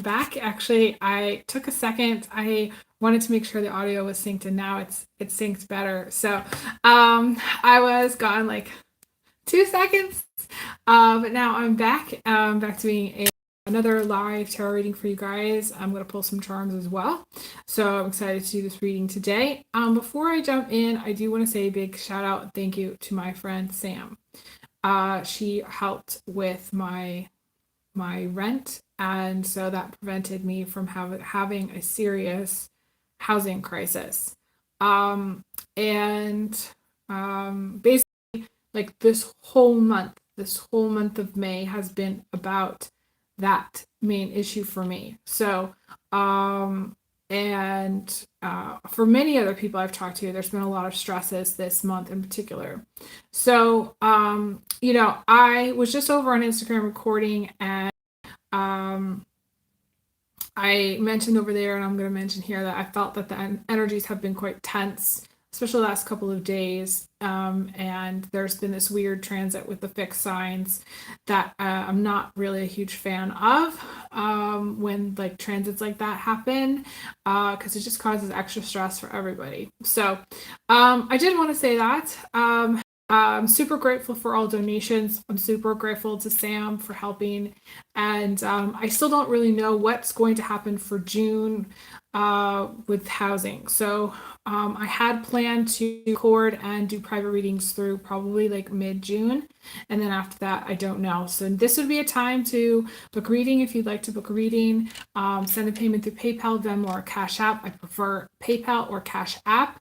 back. Actually, I took a second. I wanted to make sure the audio was synced, and now it's synced better. So I was gone like 2 seconds, but now I'm back. Back to being another live tarot reading for you guys. I'm going to pull some charms as well. So I'm excited to do this reading today. Before I jump in, I do want to say a big shout out and thank you to my friend Sam. She helped with my rent, and so that prevented me from having a serious housing crisis. And basically, like this whole month of May has been about that main issue for me. So and for many other people I've talked to, there's been a lot of stresses this month in particular. So I was just over on Instagram recording, and I mentioned over there, and I'm going to mention here, that I felt that the energies have been quite tense, especially the last couple of days. And there's been this weird transit with the fixed signs that I'm not really a huge fan of when like transits like that happen, because it just causes extra stress for everybody. So I did want to say that. I'm super grateful for all donations. I'm super grateful to Sam for helping. And I still don't really know what's going to happen for June with housing. So I had planned to record and do private readings through probably like mid-June. And then after that, I don't know. So this would be a time to book a reading if you'd like to book a reading. Send a payment through PayPal, Venmo, or Cash App. I prefer PayPal or Cash App.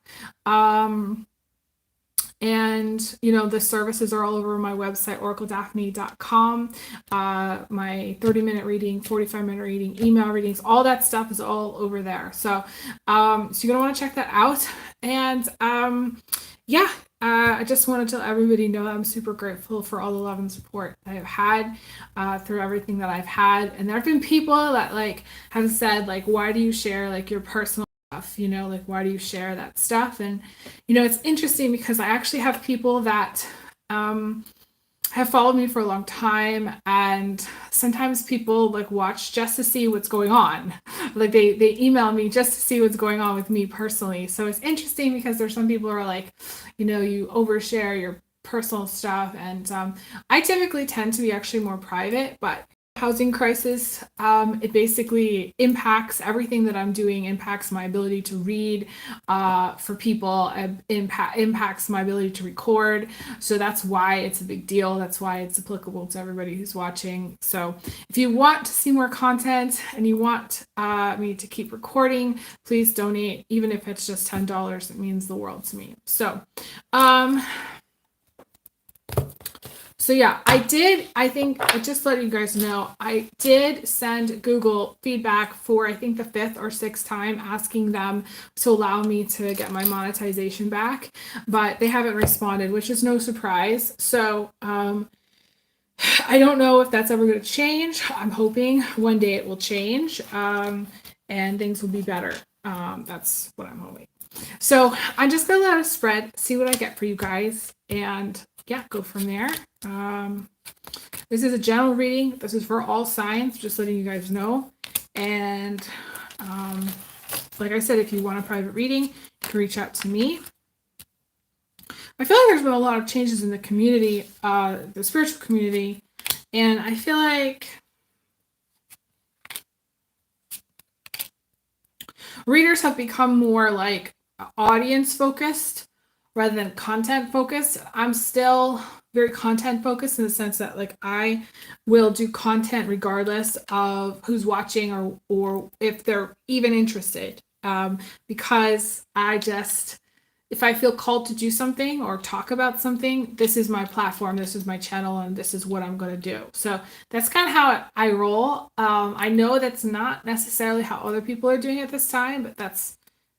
And the services are all over my website, oracledaphne.com. My 30-minute reading, 45-minute reading, email readings, all that stuff is all over there. So you're gonna want to check that out. And I just want to let everybody know that I'm super grateful for all the love and support that I've had through everything that I've had. And there have been people that like have said, like, why do you share like your personal stuff, like why do you share that stuff? And it's interesting because I actually have people that have followed me for a long time, and sometimes people like watch just to see what's going on. Like they email me just to see what's going on with me personally. So it's interesting because there's some people who are like, you overshare your personal stuff, and I typically tend to be actually more private, but housing crisis, it basically impacts everything that I'm doing, impacts my ability to read for people, impacts my ability to record. So that's why it's a big deal. That's why it's applicable to everybody who's watching. So if you want to see more content and you want me to keep recording, please donate. Even if it's just $10, it means the world to me. So yeah, I just let you guys know, I did send Google feedback for, I think, the 5th or 6th time, asking them to allow me to get my monetization back, but they haven't responded, which is no surprise. So I don't know if that's ever going to change. I'm hoping one day it will change and things will be better. That's what I'm hoping. So I'm just going to let it spread, see what I get for you guys, and go from there. This is a general reading. This is for all signs, just letting you guys know. And like I said, if you want a private reading, you can reach out to me. I feel like there's been a lot of changes in the community, the spiritual community, and I feel like readers have become more like audience focused rather than content focused. I'm still very content focused in the sense that like I will do content regardless of who's watching or if they're even interested, because if I feel called to do something or talk about something, this is my platform, this is my channel, and this is what I'm going to do. So that's kind of how I roll. I know that's not necessarily how other people are doing it this time, but that's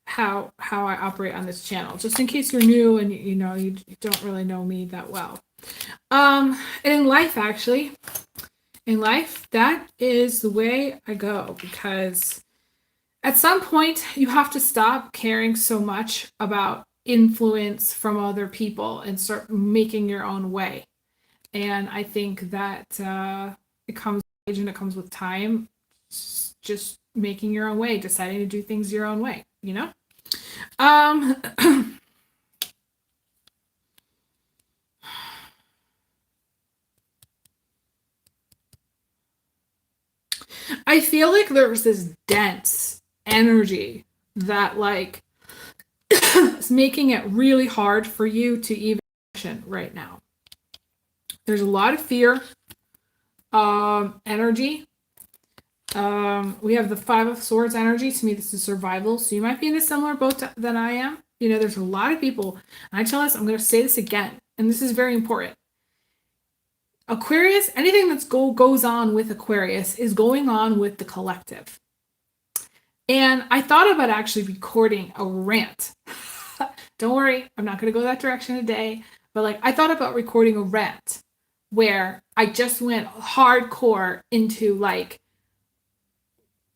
how I operate on this channel, just in case you're new and you don't really know me that well. And in life, that is the way I go, because at some point you have to stop caring so much about influence from other people and start making your own way. And I think that it comes with age and it comes with time. just making your own way, deciding to do things your own way, you know? Um, I feel like there's this dense energy that like is making it really hard for you to even function right now. There's a lot of fear, energy. We have the Five of Swords energy. To me, this is survival. So you might be in a similar boat than I am. You know, there's a lot of people, and I tell us, I'm going to say this again, and this is very important. Aquarius, anything that goes on with Aquarius is going on with the collective. And I thought about actually recording a rant. Don't worry, I'm not going to go that direction today. But like, I thought about recording a rant where I just went hardcore into like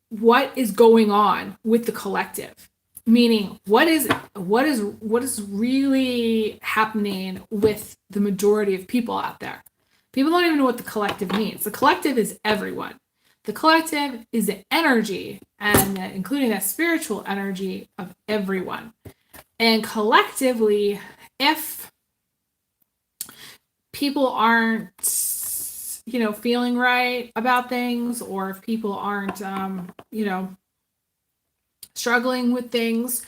what is going on with the collective. Meaning, what is really happening with the majority of people out there? People don't even know what the collective means. The collective is everyone. The collective is the energy, and including that spiritual energy of everyone. And collectively, if people aren't, you know, feeling right about things, or if people aren't, you know, struggling with things,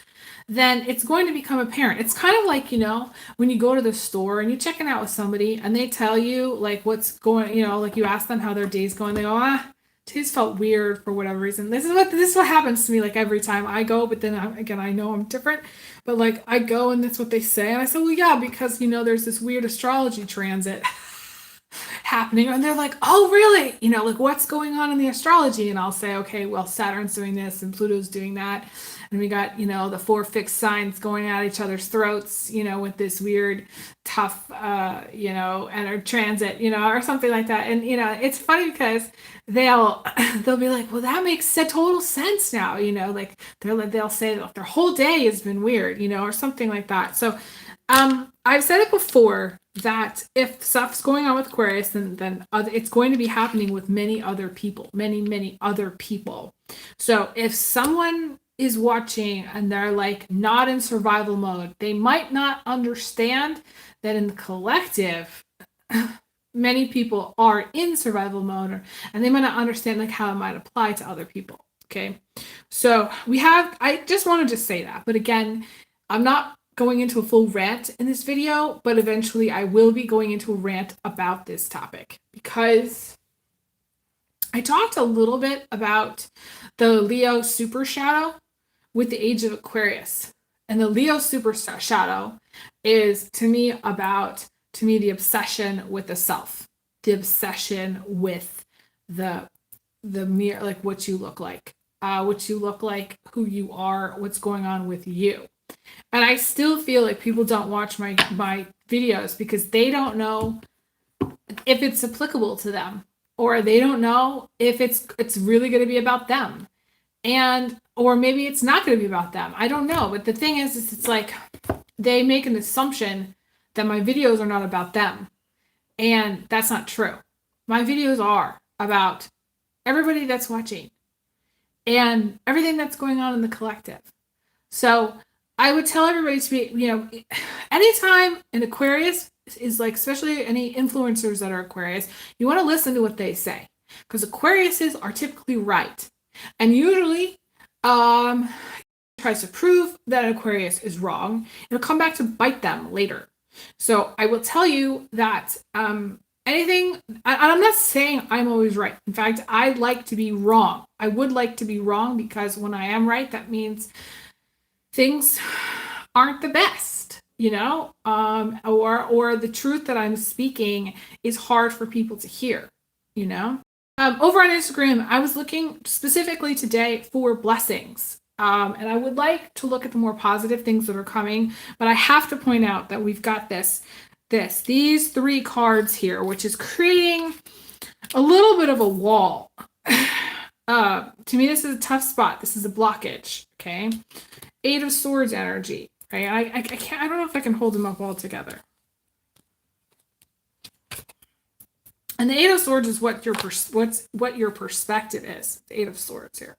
then it's going to become apparent. It's kind of like, you know, when you go to the store and you're checking out with somebody and they tell you like what's going, you know, like you ask them how their day's going, they go, today's felt weird for whatever reason. This is what happens to me like every time I go, but then again, I know I'm different, but like I go and that's what they say. And I said, well, yeah, because, you know, there's this weird astrology transit happening, and they're like, oh really, you know, like what's going on in the astrology? And I'll say, okay, well, Saturn's doing this and Pluto's doing that, and we got, you know, the 4 fixed signs going at each other's throats, you know, with this weird tough you know, and a transit, you know, or something like that. And you know, it's funny because they'll be like, well, that makes total sense now, you know, like they'll say that their whole day has been weird, you know, or something like that. So I've said it before that if stuff's going on with Aquarius, then it's going to be happening with many other people, many other people. So if someone is watching and they're like not in survival mode, they might not understand that in the collective, many people are in survival mode, and they might not understand like how it might apply to other people. Okay. So I just wanted to say that, but again, I'm not going into a full rant in this video, but eventually I will be going into a rant about this topic because I talked a little bit about the Leo super shadow with the age of Aquarius. And the Leo super shadow is to me the obsession with the self, the obsession with the mere, like what you look like, who you are, what's going on with you. And I still feel like people don't watch my videos because they don't know if it's applicable to them, or they don't know if it's really going to be about them, and or maybe it's not going to be about them. I don't know. But the thing is it's like they make an assumption that my videos are not about them, and that's not true. My videos are about everybody that's watching and everything that's going on in the collective. So I would tell everybody to be, you know, anytime an Aquarius is like, especially any influencers that are Aquarius, you want to listen to what they say, because Aquariuses are typically right. And usually tries to prove that Aquarius is wrong. It'll come back to bite them later. So I will tell you that anything, I'm not saying I'm always right. In fact, I'd like to be wrong. I would like to be wrong, because when I am right, that means things aren't the best, you know, or the truth that I'm speaking is hard for people to hear, you know. Over on Instagram, I was looking specifically today for blessings. And I would like to look at the more positive things that are coming, but I have to point out that we've got these 3 cards here, which is creating a little bit of a wall. To me, this is a tough spot. This is a blockage. Okay. 8 of Swords energy. Right? I don't know if I can hold them up all together. And the Eight of Swords is what your perspective is. The Eight of Swords here.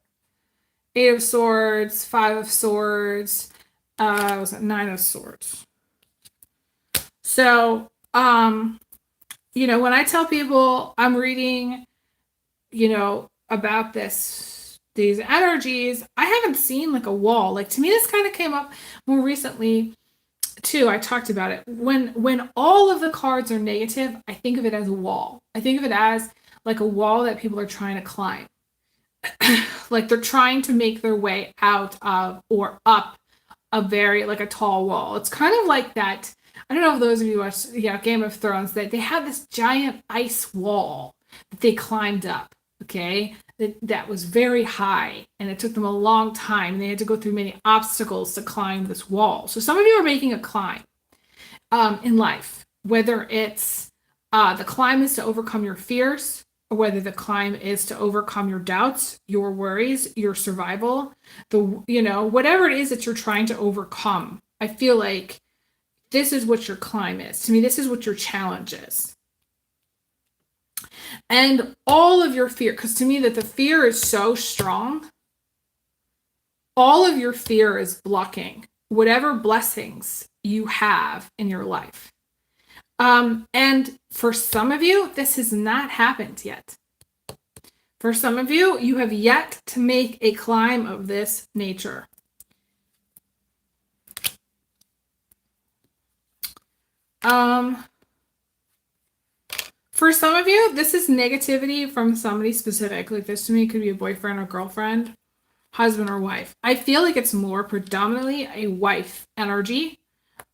Eight of Swords, Five of Swords, was it Nine of Swords? So, when I tell people I'm reading, about these energies, I haven't seen like a wall. Like, to me, this kind of came up more recently too. I talked about it. When all of the cards are negative, I think of it as a wall. I think of it as like a wall that people are trying to climb. Like they're trying to make their way out of or up a very like a tall wall. It's kind of like that. I don't know if those of you watch Game of Thrones, that they had this giant ice wall that they climbed up. Okay, that was very high, and it took them a long time, and they had to go through many obstacles to climb this wall. So some of you are making a climb in life, whether it's the climb is to overcome your fears, or whether the climb is to overcome your doubts, your worries, your survival, whatever it is that you're trying to overcome. I feel like this is what your climb is. To me, this is what your challenge is. And all of your fear, because to me that the fear is so strong, all of your fear is blocking whatever blessings you have in your life. And for some of you, this has not happened yet. For some of you, you have yet to make a climb of this nature. For some of you, this is negativity from somebody specific. Like this to me could be a boyfriend or girlfriend, husband or wife. I feel like it's more predominantly a wife energy.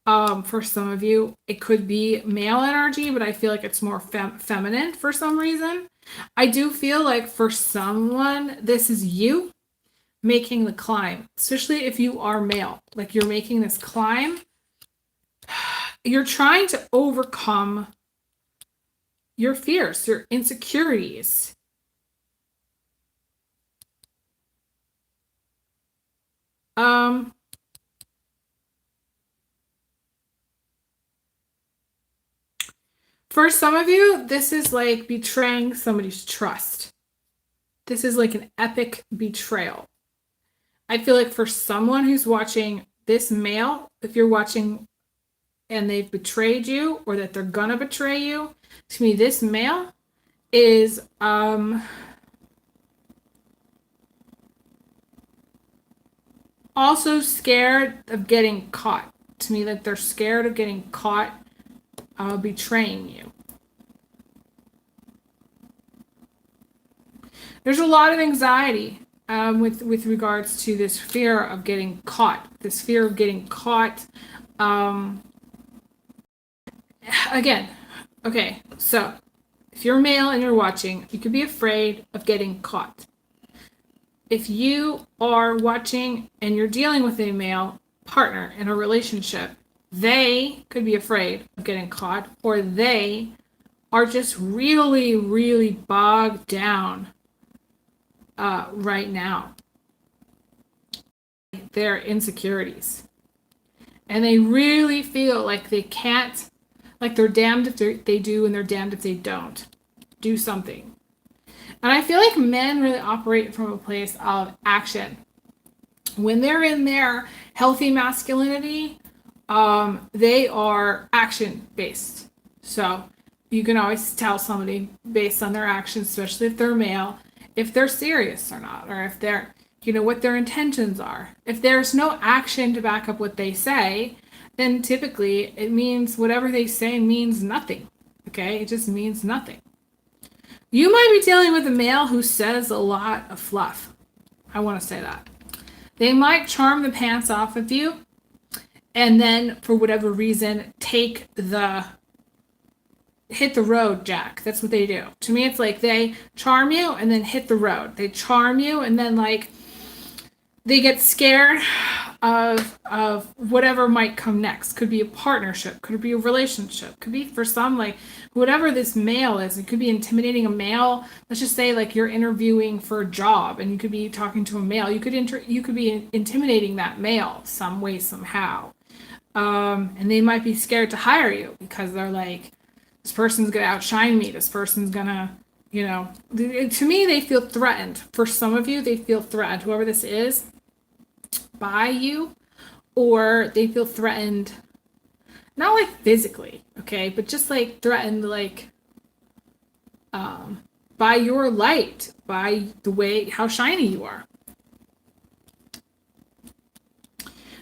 For some of you, it could be male energy, but I feel like it's more feminine for some reason. I do feel like for someone, this is you making the climb, especially if you are male. Like you're making this climb. You're trying to overcome your fears, your insecurities. For some of you, this is like betraying somebody's trust. This is like an epic betrayal. I feel like for someone who's watching this male, if you're watching and they've betrayed you or that they're gonna betray you, to me, this male is also scared of getting caught. To me, that they're scared of getting caught betraying you. There's a lot of anxiety with regards to this fear of getting caught. This fear of getting caught. Again, okay, so if you're male and you're watching, you could be afraid of getting caught. If you are watching and you're dealing with a male partner in a relationship, they could be afraid of getting caught, or they are just really, really bogged down right now. Their insecurities. And they really feel like they can't, like they're damned if they do and they're damned if they don't do something. And I feel like men really operate from a place of action. When they're in their healthy masculinity, they are action-based. So you can always tell somebody based on their actions, especially if they're male, if they're serious or not, or if they're, what their intentions are. If there's no action to back up what they say, then typically it means whatever they say means nothing. Okay? It just means nothing. You might be dealing with a male who says a lot of fluff. I want to say that. They might charm the pants off of you, and then for whatever reason hit the road, Jack. That's what they do. To me, it's like they charm you and then hit the road. They charm you and then like they get scared of whatever might come next. Could be a partnership, could be a relationship, could be for some like whatever this male is. It could be intimidating a male. Let's just say like you're interviewing for a job and you could be talking to a male. You could be intimidating that male some way, somehow. And they might be scared to hire you because they're like, This person's gonna outshine me. This person's gonna, you know, to me, they feel threatened. For some of you, they feel threatened, whoever this is, by you, or they feel threatened, not like physically, okay, but just like threatened, like, by your light, by the way, how shiny you are.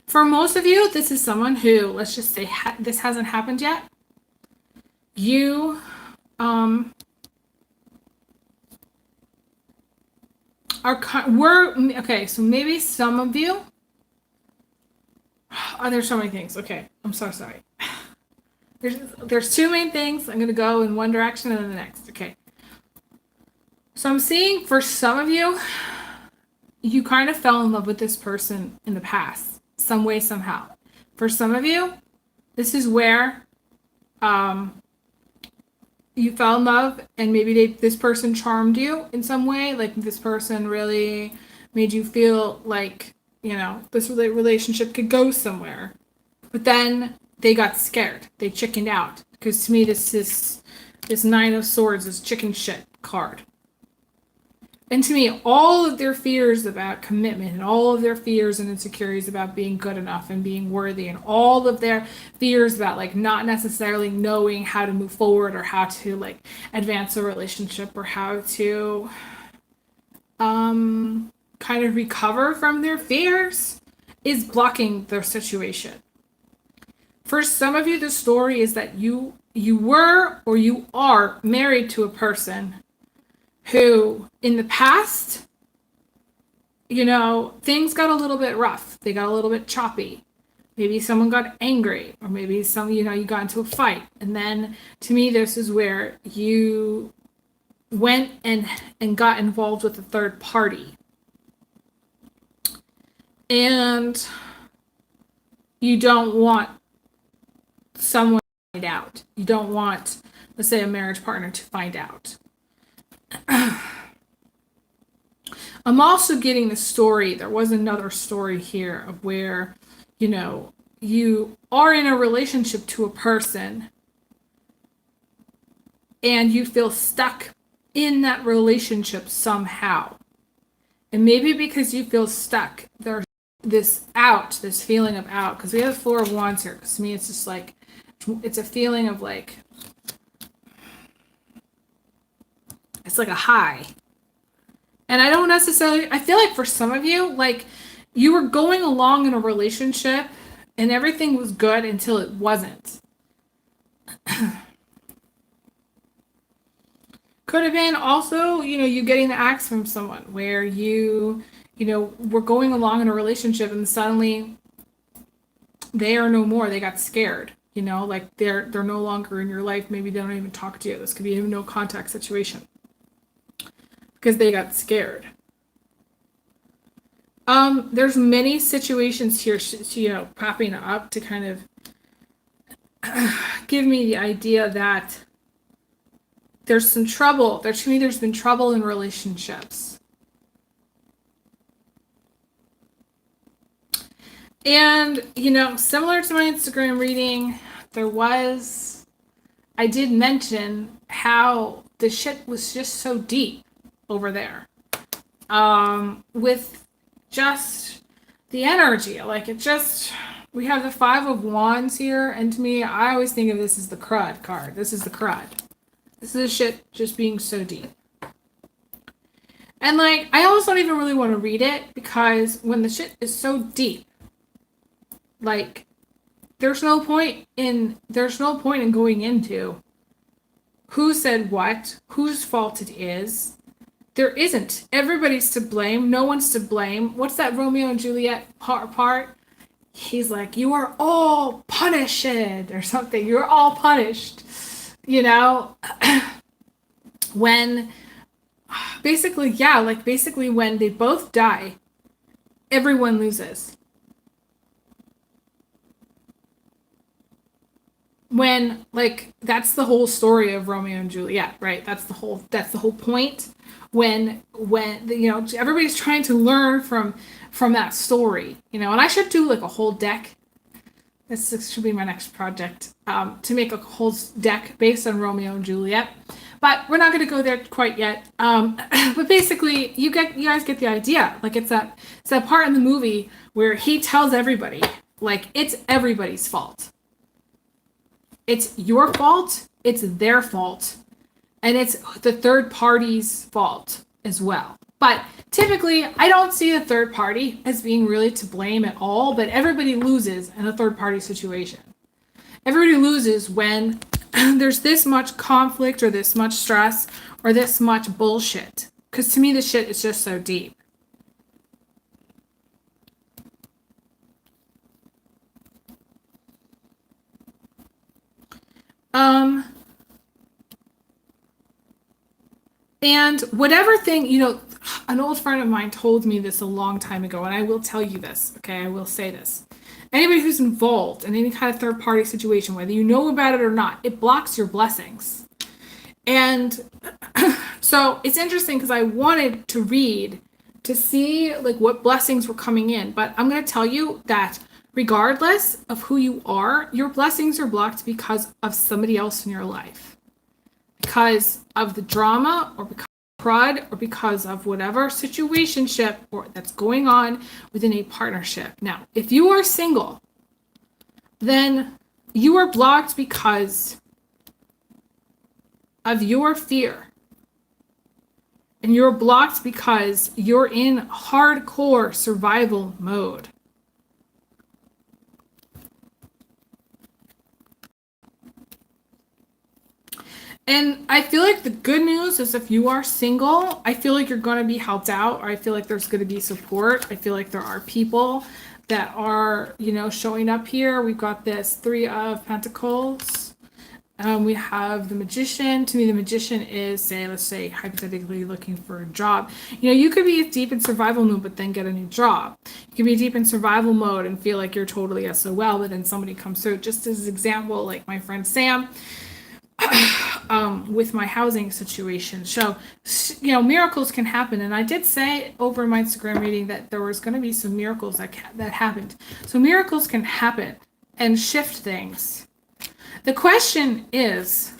For most of you, this is someone who, let's just say this hasn't happened yet. You okay, so maybe some of you, there's so many things. Okay, I'm so sorry. There's two main things. I'm going to go in one direction and then the next. Okay. So I'm seeing for some of you, you kind of fell in love with this person in the past, some way, somehow. For some of you, this is where you fell in love and maybe this person charmed you in some way. Like this person really made you feel like, you know, this relationship could go somewhere. But then they got scared. They chickened out. Because to me, this Nine of Swords is chicken shit card. And to me, all of their fears about commitment and all of their fears and insecurities about being good enough and being worthy and all of their fears about like not necessarily knowing how to move forward or how to like advance a relationship or how to kind of recover from their fears is blocking their situation. For some of you, the story is that you were or you are married to a person who in the past, you know, things got a little bit rough. They got a little bit choppy. Maybe someone got angry, or maybe you got into a fight. And then to me, this is where you went and got involved with a third party. And you don't want someone to find out. You don't want, let's say, a marriage partner to find out. I'm also getting the story. There was another story here of where, you know, you are in a relationship to a person and you feel stuck in that relationship somehow. And maybe because you feel stuck, there's this feeling of out. Because we have the Four of Wands here. Because to me, it's just like, it's a feeling of like, it's like a high. And I feel like for some of you, like you were going along in a relationship and everything was good until it wasn't. Could have been also, you know, you getting the axe from someone where you know, were going along in a relationship and suddenly they are no more. They got scared, you know, like they're no longer in your life. Maybe they don't even talk to you. This could be a no contact situation. Because they got scared. There's many situations here, you know, popping up to kind of give me the idea that there's some trouble. To me, there's been trouble in relationships. And, you know, similar to my Instagram reading, I did mention how the shit was just so deep over there. With just the energy. Like we have the Five of Wands here, and to me, I always think of this as the crud card. This is the crud. This is the shit just being so deep. And like, I almost don't even really want to read it because when the shit is so deep, like, there's no point in going into who said what, whose fault it is. There isn't. Everybody's to blame. No one's to blame. What's that Romeo and Juliet part? He's like, you are all punished or something. You're all punished. You know? When basically when they both die, everyone loses. When, like, that's the whole story of Romeo and Juliet, right? That's the whole point. When you know, everybody's trying to learn from that story, you know. And I should do like a whole deck This should be my next project, to make a whole deck based on Romeo and Juliet. But we're not going to go there quite yet. But basically, you guys get the idea. Like it's that part in the movie where he tells everybody, like, it's everybody's fault. It's your fault. It's their fault. And it's the third party's fault as well. But typically, I don't see the third party as being really to blame at all, but everybody loses in a third party situation. Everybody loses when there's this much conflict or this much stress or this much bullshit. Because to me, the shit is just so deep. And whatever thing, an old friend of mine told me this a long time ago, and I will tell you this, okay? I will say this. Anybody who's involved in any kind of third-party situation, whether you know about it or not, it blocks your blessings. And so it's interesting because I wanted to read to see like what blessings were coming in. But I'm going to tell you that regardless of who you are, your blessings are blocked because of somebody else in your life. Because of the drama or because of crud or because of whatever situationship or that's going on within a partnership. Now, if you are single, then you are blocked because of your fear. And you're blocked because you're in hardcore survival mode. And I feel like the good news is if you are single, I feel like you're going to be helped out, or I feel like there's going to be support. I feel like there are people that are, showing up here. We've got this 3 of Pentacles. We have the Magician. To me, the Magician is, let's say, hypothetically looking for a job. You could be deep in survival mode, but then get a new job. You could be deep in survival mode and feel like you're totally SOL, but then somebody comes through. Just as an example, like my friend Sam, with my housing situation. So, miracles can happen. And I did say over my Instagram reading that there was going to be some miracles that happened. So miracles can happen and shift things. The question is,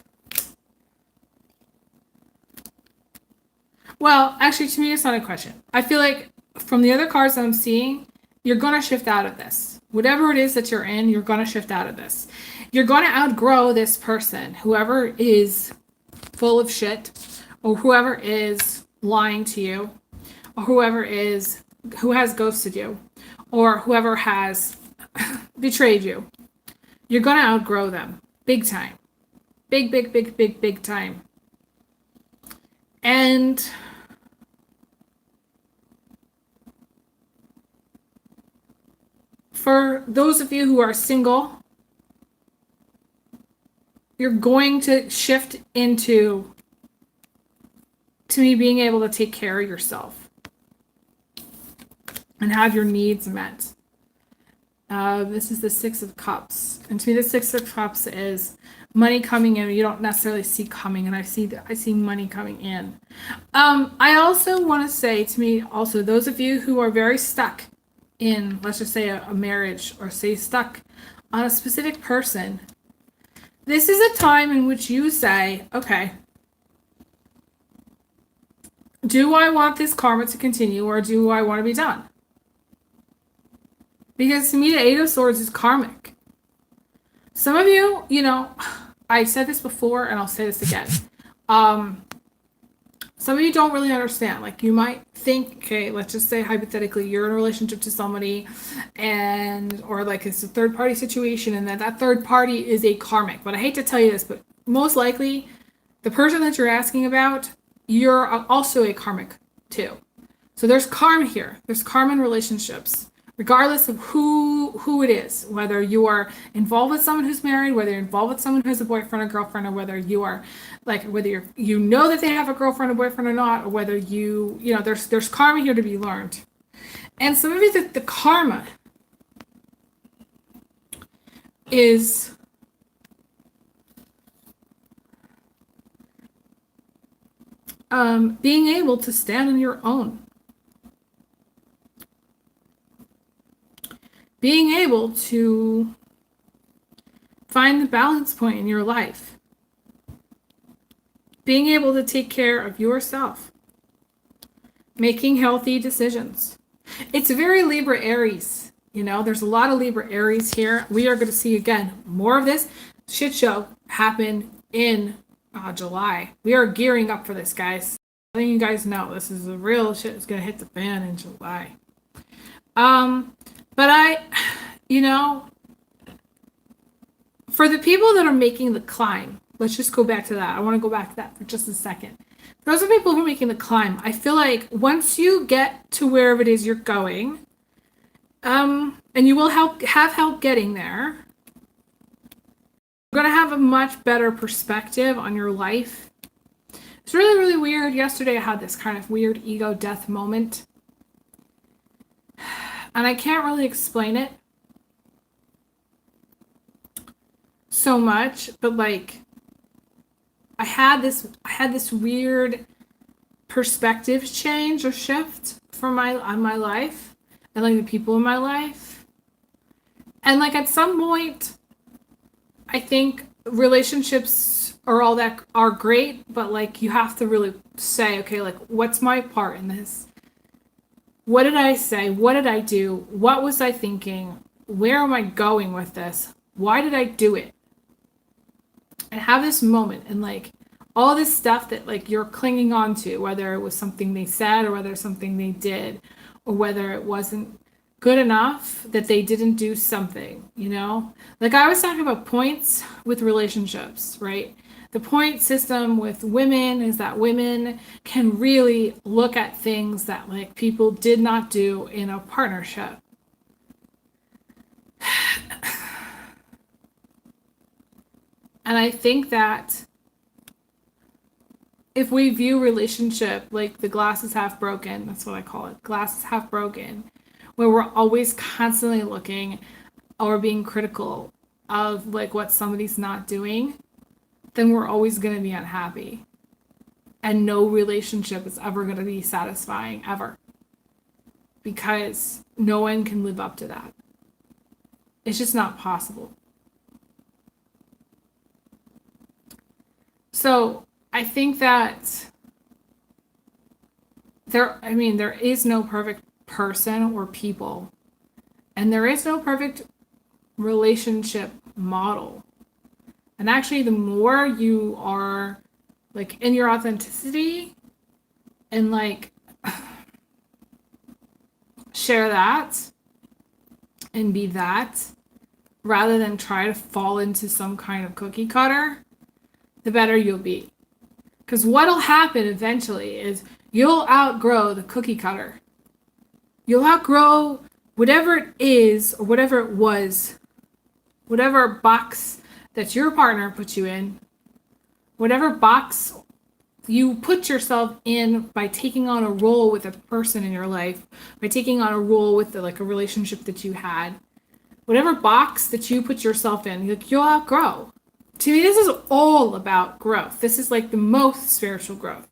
well, actually, to me, it's not a question. I feel like from the other cards that I'm seeing, you're going to shift out of this. Whatever it is that you're in, you're going to shift out of this. You're going to outgrow this person, whoever is full of shit, or whoever is lying to you, or who has ghosted you, or whoever has betrayed you. You're going to outgrow them. Big time. Big time. And for those of you who are single, you're going to shift into, to me, being able to take care of yourself and have your needs met. This is the 6 of Cups. And to me, the 6 of Cups is money coming in. You don't necessarily see coming, and I see money coming in. I also want to say, to me, also, those of you who are very stuck in, let's just say, a marriage, or say stuck on a specific person, this is a time in which you say, okay, do I want this karma to continue, or do I want to be done? Because to me, the 8 of Swords is karmic. Some of you, I said this before and I'll say this again. Some of you don't really understand. Like, you might think, okay, let's just say hypothetically, you're in a relationship to somebody or like it's a third party situation, and that third party is a karmic. But I hate to tell you this, but most likely the person that you're asking about, you're also a karmic too. So there's karma here. There's karma in relationships. Regardless of who it is, whether you are involved with someone who's married, whether you're involved with someone who has a boyfriend or girlfriend, or whether you are whether you know that they have a girlfriend or boyfriend or not, or whether there's karma here to be learned. And some of you, the karma is being able to stand on your own. Being able to Find the balance point in your life. Being able to take care of yourself. Making healthy decisions. It's very Libra Aries. You know, there's a lot of Libra Aries here. We are going to see, again, more of this shit show happen in July. We are gearing up for this, guys. Letting you guys know this is the real shit that's going to hit the fan in July. But for the people that are making the climb, let's just go back to that. I want to go back to that for just a second. Those are people who are making the climb. I feel like once you get to wherever it is you're going, and you will have help getting there, you're going to have a much better perspective on your life. It's really, really weird. Yesterday I had this kind of weird ego death moment. And I can't really explain it so much, but like I had this weird perspective change or shift on my life and like the people in my life. And like at some point I think relationships are great, but like you have to really say, okay, like what's my part in this? What did I say? What did I do? What was I thinking? Where am I going with this? Why did I do it? And have this moment and like all this stuff that like you're clinging on to, whether it was something they said or whether it's something they did, or whether it wasn't good enough that they didn't do something, you know? Like I was talking about points with relationships, right? The point system with women is that women can really look at things that like people did not do in a partnership. And I think that if we view relationship like the glass is half broken, that's what I call it, glass is half broken, where we're always constantly looking or being critical of like what somebody's not doing, then we're always going to be unhappy. And no relationship is ever going to be satisfying, ever. Because no one can live up to that. It's just not possible. So I think that there is no perfect person or people. And there is no perfect relationship model. And actually, the more you are like in your authenticity and like share that and be that, rather than try to fall into some kind of cookie cutter, the better you'll be. Because what'll happen eventually is you'll outgrow the cookie cutter. You'll outgrow whatever it is or whatever it was, whatever box that your partner puts you in, whatever box you put yourself in by taking on a role with a person in your life, by taking on a role with like a relationship that you had, whatever box that you put yourself in, you'll outgrow. To me, this is all about growth. This is like the most spiritual growth.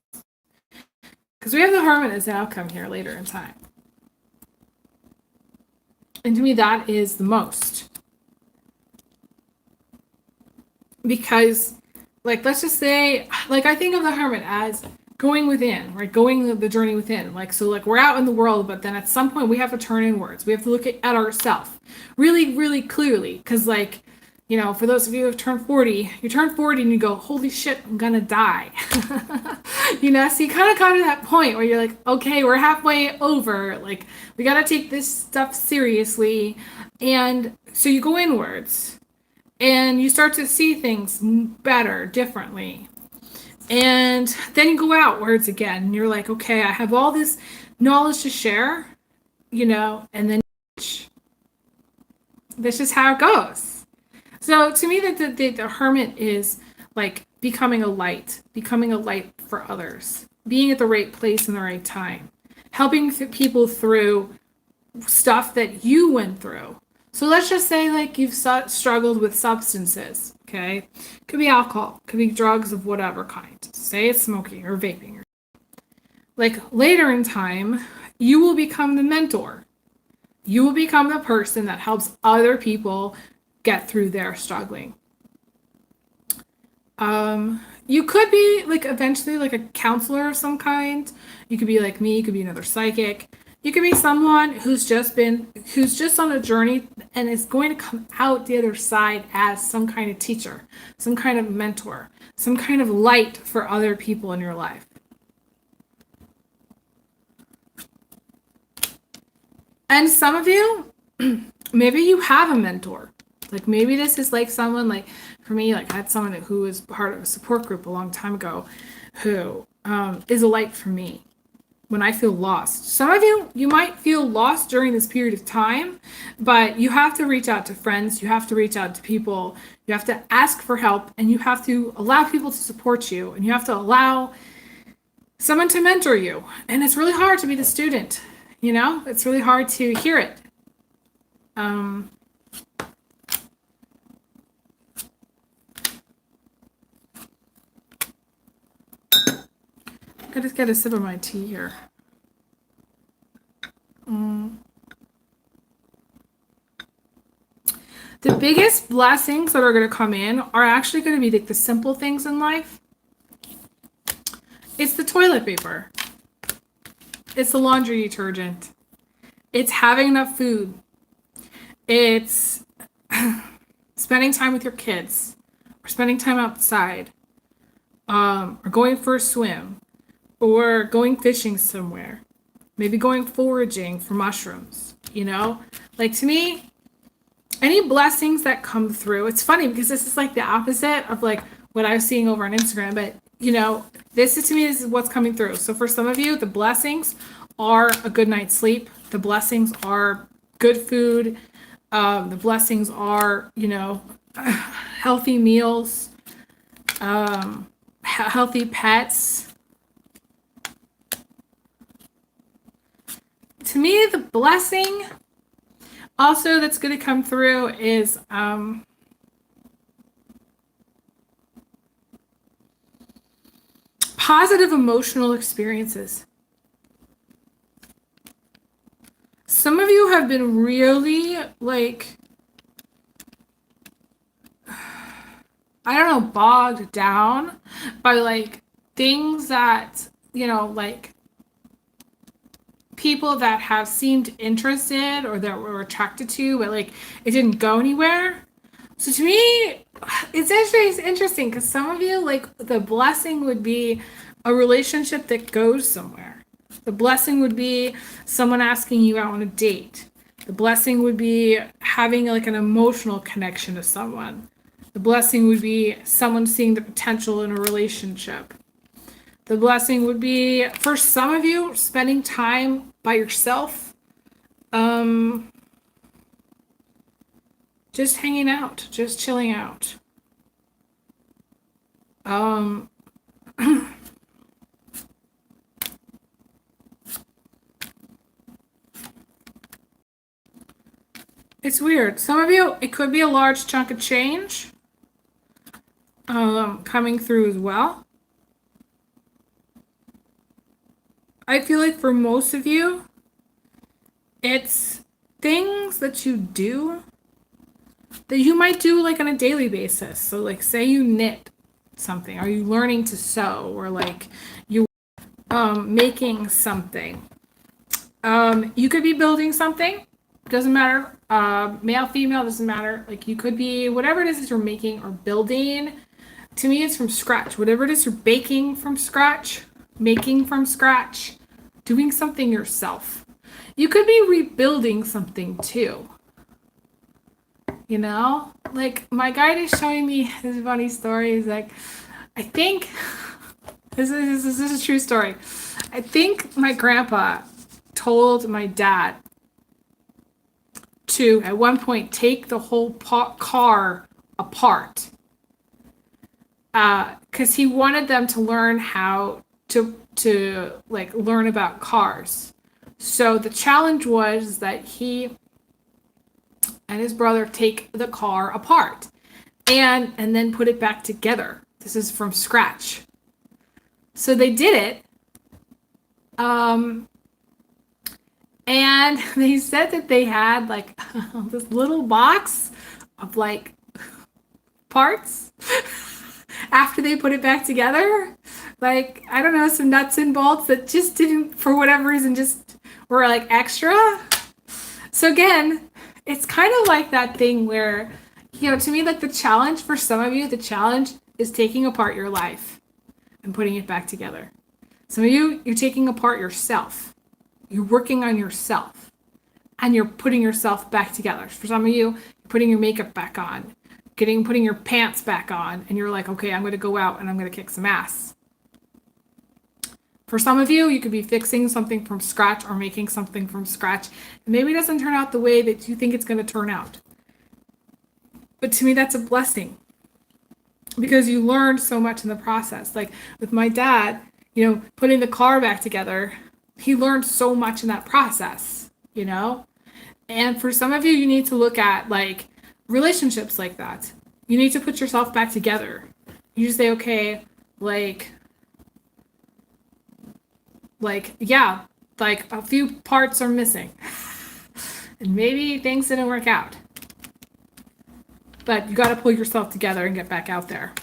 Because we have the Hermit as an outcome here later in time. And to me, that is the most. Because, like, let's just say, like, I think of the Hermit as going within, right? Going the journey within. Like, so, like, we're out in the world, but then at some point we have to turn inwards. We have to look at ourselves really, really clearly. Because, like, you know, for those of you who have turned 40, you turn 40 and you go, holy shit, I'm gonna die. You know, so you kind of come to that point where you're like, okay, we're halfway over. Like, we gotta take this stuff seriously. And so you go inwards. And you start to see things better, differently. And then you go outwards again. And you're like, okay, I have all this knowledge to share, you know, and then that's just how it goes. So to me, the Hermit is like becoming a light for others, being at the right place in the right time, helping people through stuff that you went through. So let's just say like you've struggled with substances, okay? Could be alcohol, could be drugs of whatever kind. Say it's smoking or vaping. Like later in time, you will become the mentor. You will become the person that helps other people get through their struggling. You could be like eventually like a counselor of some kind. You could be like me, you could be another psychic. You could be someone who's just on a journey and is going to come out the other side as some kind of teacher, some kind of mentor, some kind of light for other people in your life. And some of you, maybe you have a mentor. Like maybe this is like someone like for me, like I had someone who was part of a support group a long time ago who is a light for me when I feel lost. Some of you, you might feel lost during this period of time, but you have to reach out to friends. You have to reach out to people. You have to ask for help and you have to allow people to support you and you have to allow someone to mentor you. And it's really hard to be the student, you know? It's really hard to hear it. I just get a sip of my tea here. The biggest blessings that are going to come in are actually going to be like the simple things in life. It's the toilet paper. It's the laundry detergent. It's having enough food. It's spending time with your kids or spending time outside or going for a swim or going fishing somewhere. Maybe going foraging for mushrooms, you know? Like to me, any blessings that come through, it's funny because this is like the opposite of like what I was seeing over on Instagram, but you know, this is what's coming through. So for some of you, the blessings are a good night's sleep. The blessings are good food. The blessings are, you know, healthy meals, healthy pets. To me, the blessing also that's going to come through is positive emotional experiences. Some of you have been really like, I don't know, bogged down by like things that, you know, like people that have seemed interested or that were attracted to, but like it didn't go anywhere. So to me, it's interesting because some of you, like the blessing would be a relationship that goes somewhere. The blessing would be someone asking you out on a date. The blessing would be having like an emotional connection to someone. The blessing would be someone seeing the potential in a relationship. The blessing would be, for some of you, spending time by yourself. Just hanging out, just chilling out. It's weird. Some of you, it could be a large chunk of change coming through as well. I feel like for most of you, it's things that you do that you might do like on a daily basis. So like say you knit something, are you learning to sew, or like you making something. You could be building something, doesn't matter, male, female, doesn't matter. Like you could be whatever it is that you're making or building. To me, it's from scratch. Whatever it is you're baking from scratch, making from scratch, doing something yourself. You could be rebuilding something too. You know, like my guide is showing me this funny story. He's like, I think this is a true story. I think my grandpa told my dad to at one point take the whole car apart because he wanted them to learn how to like learn about cars. So the challenge was that he and his brother take the car apart and then put it back together. This is from scratch. So they did it. And they said that they had like this little box of like parts. after they put it back together. Like, I don't know, some nuts and bolts that just didn't, for whatever reason, just were like extra. So again, it's kind of like that thing where, to me, like the challenge for some of you, the challenge is taking apart your life and putting it back together. Some of you, you're taking apart yourself. You're working on yourself and you're putting yourself back together. For some of you, you're putting your makeup back on, putting your pants back on, and you're like, okay, I'm going to go out and I'm going to kick some ass. For some of you, you could be fixing something from scratch or making something from scratch. And maybe it doesn't turn out the way that you think it's going to turn out. But to me, that's a blessing because you learned so much in the process. Like with my dad, putting the car back together, he learned so much in that process, And for some of you, you need to look at like relationships like that. You need to put yourself back together. You just say, okay, yeah, like a few parts are missing and maybe things didn't work out, but you got to pull yourself together and get back out there.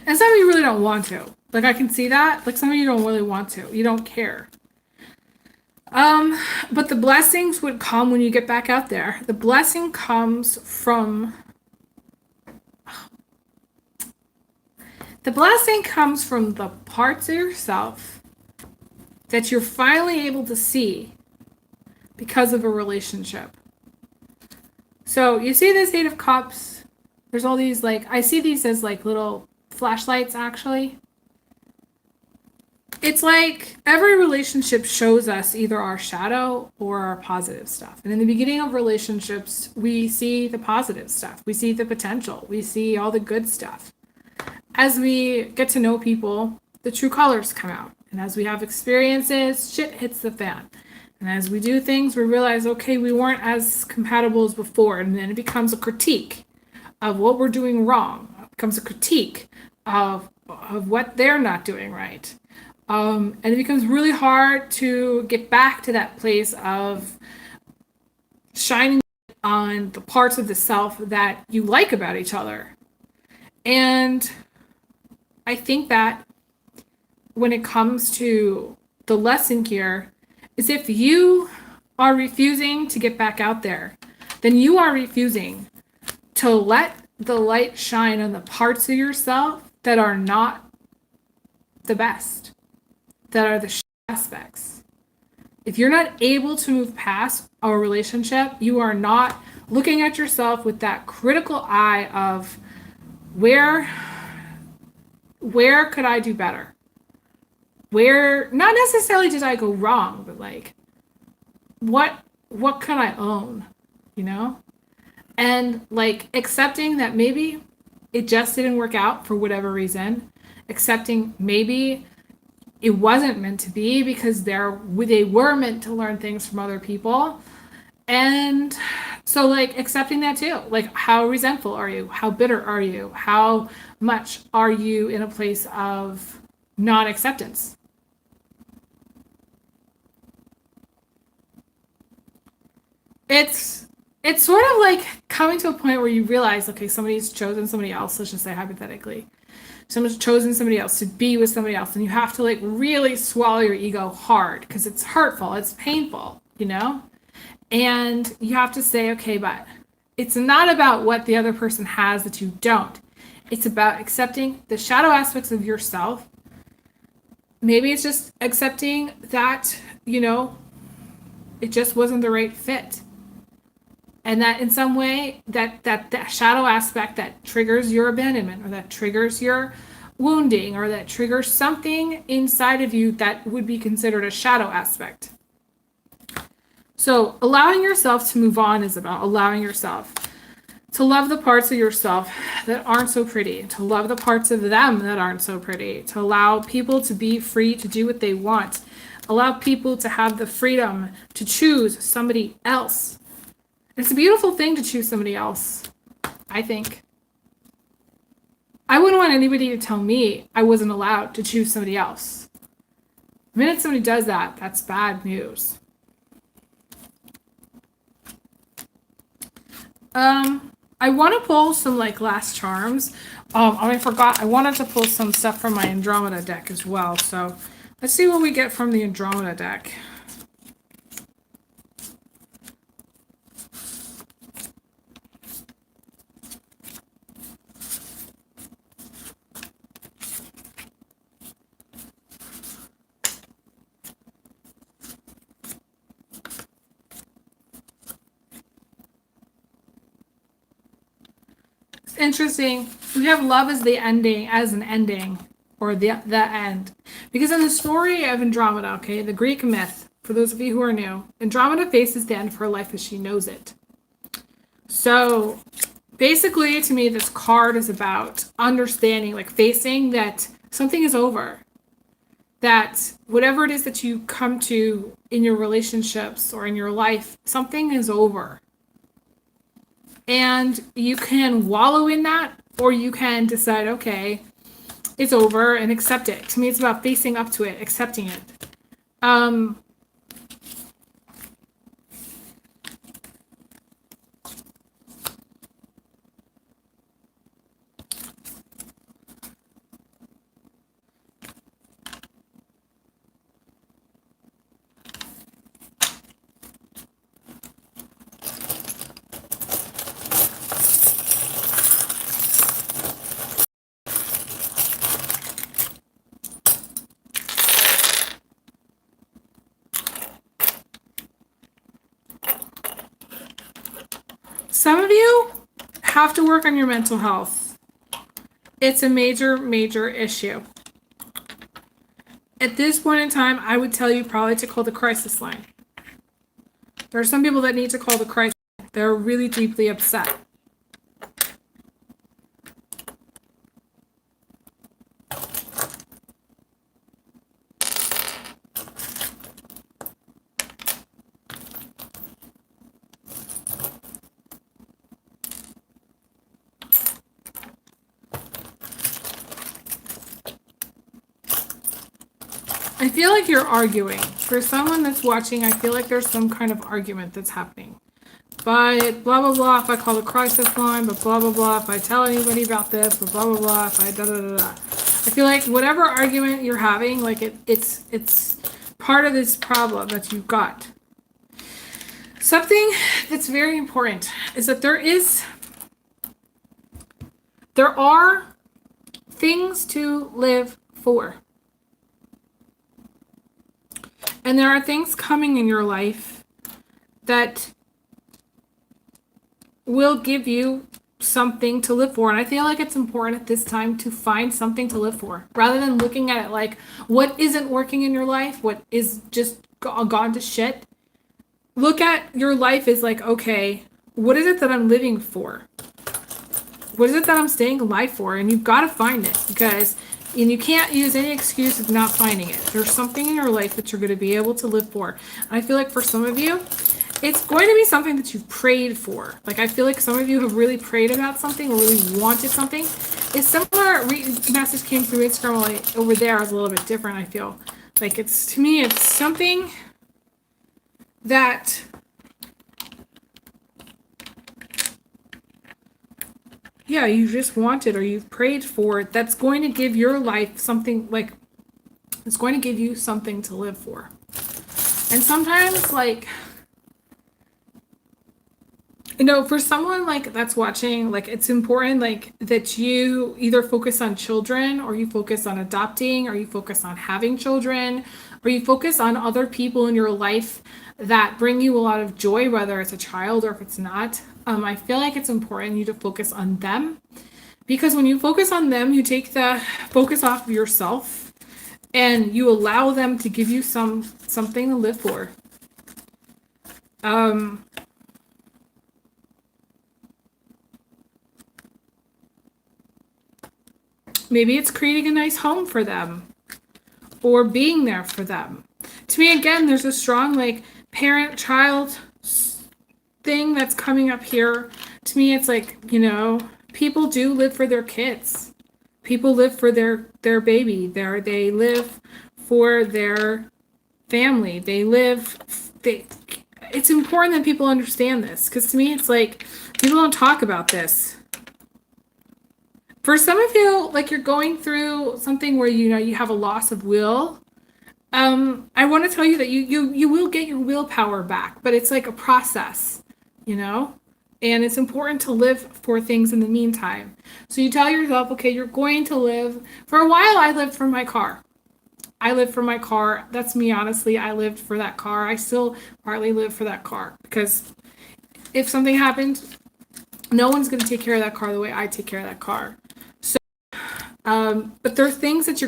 And some of you really don't want to. Like, I can see that. Like, some of you don't really want to. You don't care. But the blessings would come when you get back out there. The blessing comes from... The blessing comes from the parts of yourself that you're finally able to see because of a relationship. So you see this Eight of Cups. There's all these, like, I see these as like little flashlights, actually. It's like every relationship shows us either our shadow or our positive stuff. And in the beginning of relationships, we see the positive stuff. We see the potential. We see all the good stuff. As we get to know people, the true colors come out. And as we have experiences, shit hits the fan. And as we do things, we realize, okay, we weren't as compatible as before. And then it becomes a critique of what we're doing wrong. It becomes a critique of what they're not doing right. And it becomes really hard to get back to that place of shining on the parts of the self that you like about each other. And I think that when it comes to the lesson here is if you are refusing to get back out there, then you are refusing to let the light shine on the parts of yourself that are not the best, that are the aspects. If you're not able to move past a relationship, you are not looking at yourself with that critical eye of where could I do better? Where, not necessarily did I go wrong, but like, what can I own, And like accepting that maybe it just didn't work out for whatever reason, accepting maybe it wasn't meant to be because they were meant to learn things from other people. And so like accepting that too, like how resentful are you? How bitter are you? How much are you in a place of non-acceptance? It's sort of like coming to a point where you realize, okay, somebody's chosen somebody else, let's just say hypothetically. Someone's chosen somebody else to be with somebody else, and you have to like really swallow your ego hard because it's hurtful, it's painful, And you have to say, okay, but it's not about what the other person has that you don't. It's about accepting the shadow aspects of yourself. Maybe it's just accepting that, it just wasn't the right fit. And that in some way, that shadow aspect that triggers your abandonment or that triggers your wounding or that triggers something inside of you that would be considered a shadow aspect. So allowing yourself to move on is about allowing yourself to love the parts of yourself that aren't so pretty, to love the parts of them that aren't so pretty, to allow people to be free to do what they want, allow people to have the freedom to choose somebody else. It's a beautiful thing to choose somebody else, I think. I wouldn't want anybody to tell me I wasn't allowed to choose somebody else. The minute somebody does that, that's bad news. I want to pull some like last charms. I forgot. I wanted to pull some stuff from my Andromeda deck as well. So let's see what we get from the Andromeda deck. Interesting. We have love as the ending, as an ending, or the end. Because in the story of Andromeda, okay, the Greek myth, for those of you who are new, Andromeda faces the end of her life as she knows it. So basically, to me, this card is about understanding, like facing that something is over. That whatever it is that you come to in your relationships or in your life, something is over. And you can wallow in that, or you can decide, okay, it's over, and accept it. To me, it's about facing up to it, accepting it. Some of you have to work on your mental health. It's a major, major issue. At this point in time, I would tell you probably to call the crisis line. There are some people that need to call the crisis line. They're really deeply upset. I feel like you're arguing. For someone that's watching, I feel like there's some kind of argument that's happening. But blah, blah, blah, if I call the crisis line, but blah, blah, blah, if I tell anybody about this, but blah, blah, blah, if I da, da, da, da. I feel like whatever argument you're having, like it's part of this problem that you've got. Something that's very important is that there are things to live for. And there are things coming in your life that will give you something to live for. And I feel like it's important at this time to find something to live for, rather than looking at it like what isn't working in your life, what is just gone to shit. Look at your life as like, okay, what is it that I'm living for? What is it that I'm staying alive for? And you've got to find it, and you can't use any excuse of not finding it. There's something in your life that you're going to be able to live for. And I feel like for some of you, it's going to be something that you've prayed for. Like, I feel like some of you have really prayed about something or really wanted something. It's similar. Message came through Instagram, like, over there is a little bit different, I feel. Like, to me, it's something that... yeah, you just wanted or you've prayed for it, that's going to give your life something, like, it's going to give you something to live for. And sometimes, like, for someone, like, that's watching, like, it's important, like, that you either focus on children, or you focus on adopting, or you focus on having children, or you focus on other people in your life that bring you a lot of joy, whether it's a child or if it's not. I feel like it's important you to focus on them, because when you focus on them, you take the focus off of yourself and you allow them to give you something to live for. Maybe it's creating a nice home for them or being there for them. To me, again, there's a strong, like, parent-child thing that's coming up here. To me, it's like, people do live for their kids. People live for their baby. They live for their family. It's important that people understand this, because to me, it's like People don't talk about this. For some of you, like you're going through something where you have a loss of will. I want to tell you that you will get your willpower back, but it's like a process, and it's important to live for things in the meantime. So you tell yourself, okay, you're going to live. For a while, I lived for my car. That's me, honestly. I lived for that car. I still partly live for that car because if something happened, no one's going to take care of that car the way I take care of that car. But there are things that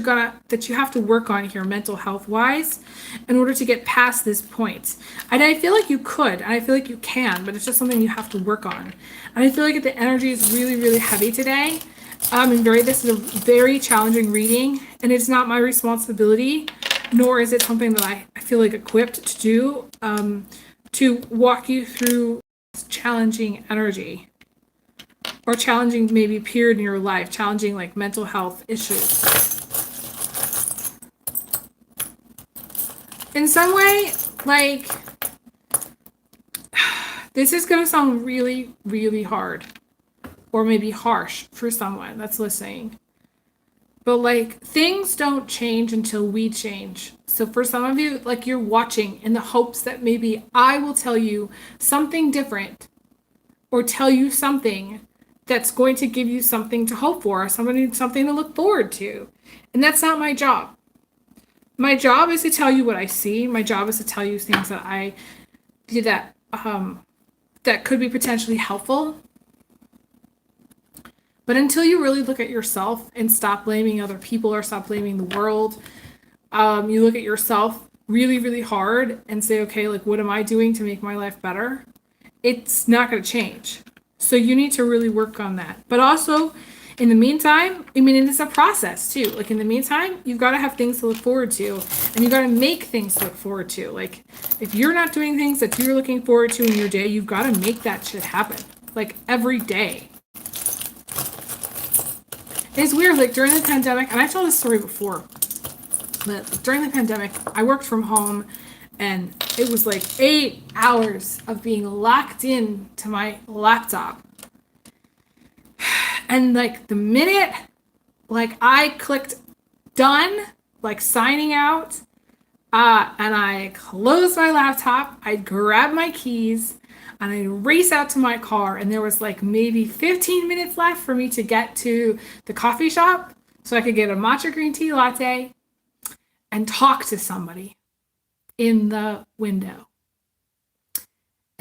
you have to work on here, mental health wise, in order to get past this point. And I feel like you could, and I feel like you can, but it's just something you have to work on. And I feel like the energy is really, really heavy today. This is a very challenging reading, and it's not my responsibility, nor is it something that I feel like equipped to do, to walk you through challenging energy. Or challenging maybe period in your life, challenging like mental health issues. In some way, like, this is going to sound really, really hard. Or maybe harsh for someone that's listening. But like, things don't change until we change. So for some of you, like you're watching in the hopes that maybe I will tell you something different. Or tell you something that's going to give you something to hope for, something to look forward to. And that's not my job. My job is to tell you what I see. My job is to tell you things that I did that could be potentially helpful. But until you really look at yourself and stop blaming other people or stop blaming the world, you look at yourself really, really hard and say, okay, like, what am I doing to make my life better? It's not going to change. So you need to really work on that. But also, in the meantime, it's a process too. Like in the meantime, you've got to have things to look forward to, and you've got to make things to look forward to. Like if you're not doing things that you're looking forward to in your day, you've got to make that shit happen. Like every day. It's weird, like during the pandemic, and I told this story before, but during the pandemic, I worked from home. And it was like 8 hours of being locked in to my laptop. And like the minute like I clicked done, like signing out, and I closed my laptop, I grabbed my keys and I race out to my car, and there was like maybe 15 minutes left for me to get to the coffee shop so I could get a matcha green tea latte and talk to somebody in the window.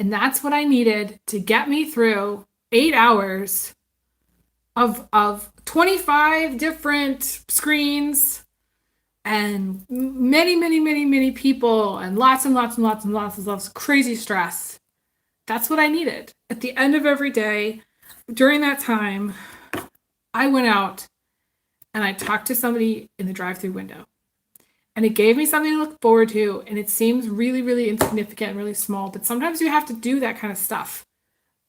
And that's what I needed to get me through 8 hours of 25 different screens and many people and lots of crazy stress. That's what I needed. At the end of every day, during that time, I went out and I talked to somebody in the drive-through window. And it gave me something to look forward to. And it seems really, really insignificant and really small. But sometimes you have to do that kind of stuff,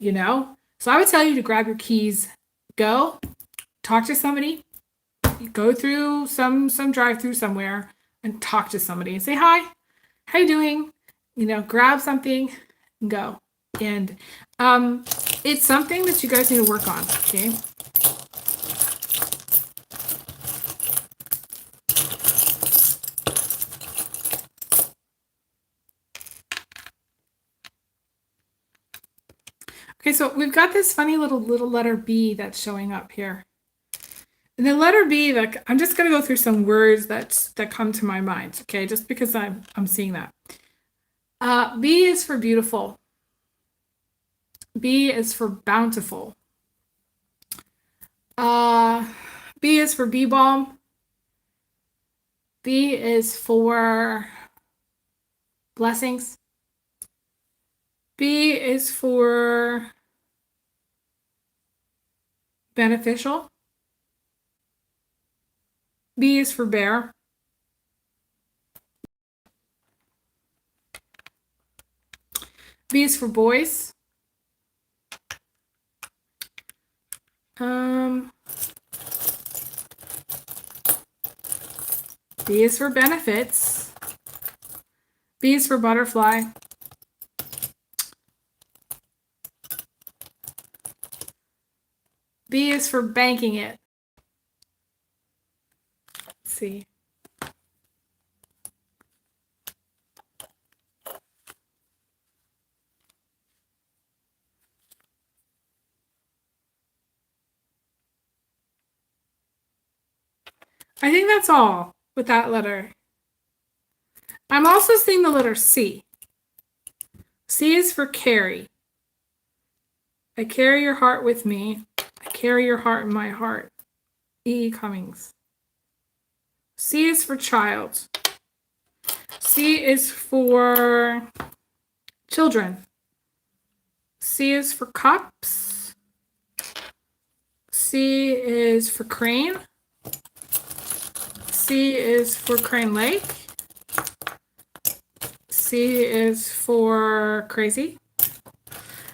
So I would tell you to grab your keys, go, talk to somebody, go through some drive-through somewhere and talk to somebody and say, hi, how you doing? Grab something and go. And it's something that you guys need to work on, okay? Okay, so we've got this funny little letter B that's showing up here. And the letter B, like, I'm just going to go through some words that come to my mind, okay, just because I'm seeing that. B is for beautiful. B is for bountiful. B is for bee balm. B is for blessings. B is for beneficial. B is for bear. B is for boys. B is for benefits. B is for butterfly. B is for banking it. Let's see. I think that's all with that letter. I'm also seeing the letter C. C is for carry. I carry your heart with me. I carry your heart in my heart. E. Cummings. C is for child. C is for children. C is for cups. C is for crane. C is for Crane Lake. C is for crazy.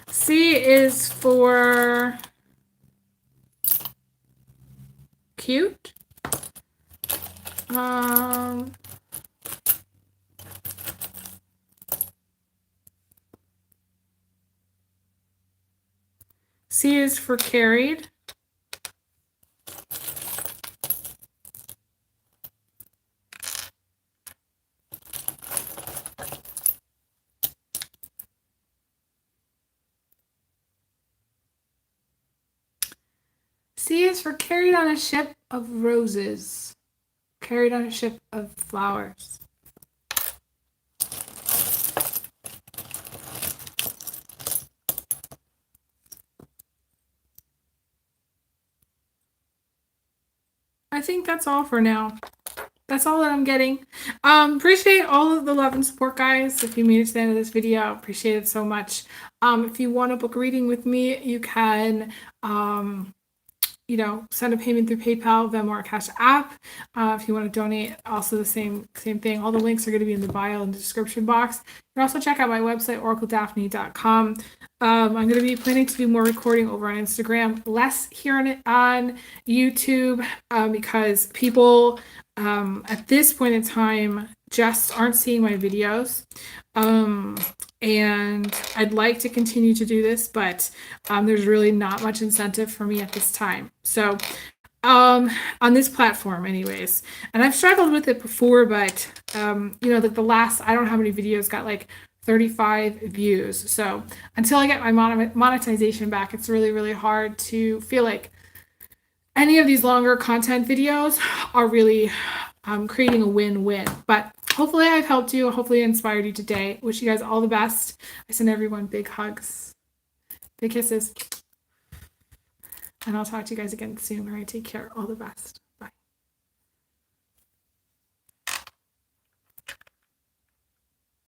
C is for cute. C is for carried. C is for carried on a ship of roses. Carried on a ship of flowers. I think that's all for now. That's all that I'm getting. Appreciate all of the love and support, guys. If you made it to the end of this video, appreciate it so much. If you want to book a reading with me, you can send a payment through PayPal, Venmo, or Cash App. If you want to donate, also the same thing. All the links are going to be in the bio and the description box. You can also check out my website, oracledaphne.com. I'm going to be planning to do more recording over on Instagram, less here on YouTube, because people at this point in time just aren't seeing my videos. And I'd like to continue to do this, but there's really not much incentive for me at this time. So on this platform anyways, and I've struggled with it before, but like the last, I don't know how many videos got like 35 views. So until I get my monetization back, it's really, really hard to feel like any of these longer content videos are really creating a win-win. But hopefully I've helped you. Hopefully I inspired you today. Wish you guys all the best. I send everyone big hugs, big kisses. And I'll talk to you guys again soon. All right, take care. All the best.